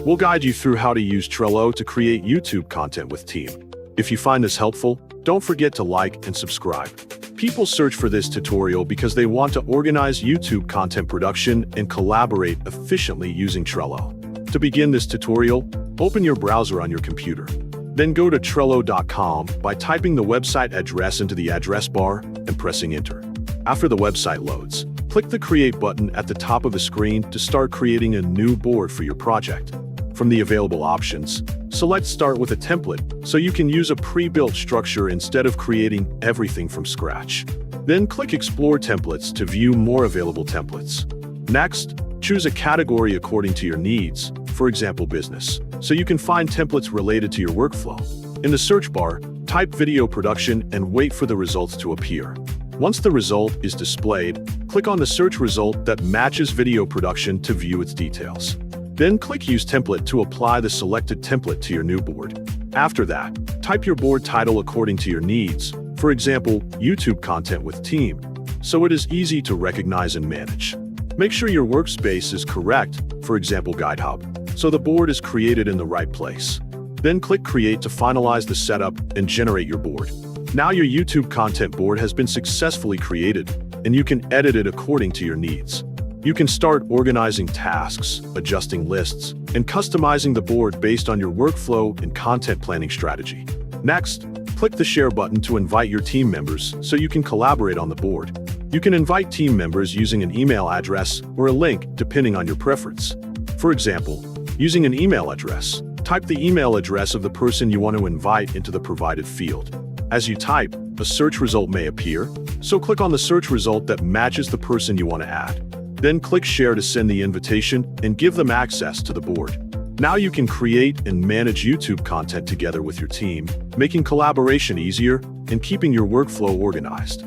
We'll guide you through how to use Trello to create YouTube content with Team. If you find this helpful, don't forget to like and subscribe. People search for this tutorial because they want to organize YouTube content production and collaborate efficiently using Trello. To begin this tutorial, open your browser on your computer. Then go to Trello.com by typing the website address into the address bar and pressing enter. After the website loads, click the Create button at the top of the screen to start creating a new board for your project. From the available options, select Start with a template so you can use a pre-built structure instead of creating everything from scratch. Then click Explore Templates to view more available templates. Next, choose a category according to your needs, for example business, so you can find templates related to your workflow. In the search bar, type video production and wait for the results to appear. Once the result is displayed, click on the search result that matches video production to view its details. Then click Use Template to apply the selected template to your new board. After that, type your board title according to your needs, for example, YouTube content with Team, so it is easy to recognize and manage. Make sure your workspace is correct, for example GuideHub, so the board is created in the right place. Then click Create to finalize the setup and generate your board. Now your YouTube content board has been successfully created, and you can edit it according to your needs. You can start organizing tasks, adjusting lists, and customizing the board based on your workflow and content planning strategy. Next, click the Share button to invite your team members so you can collaborate on the board. You can invite team members using an email address or a link depending on your preference. For example, using an email address, type the email address of the person you want to invite into the provided field. As you type, a search result may appear, so click on the search result that matches the person you want to add. Then click Share to send the invitation and give them access to the board. Now you can create and manage YouTube content together with your team, making collaboration easier and keeping your workflow organized.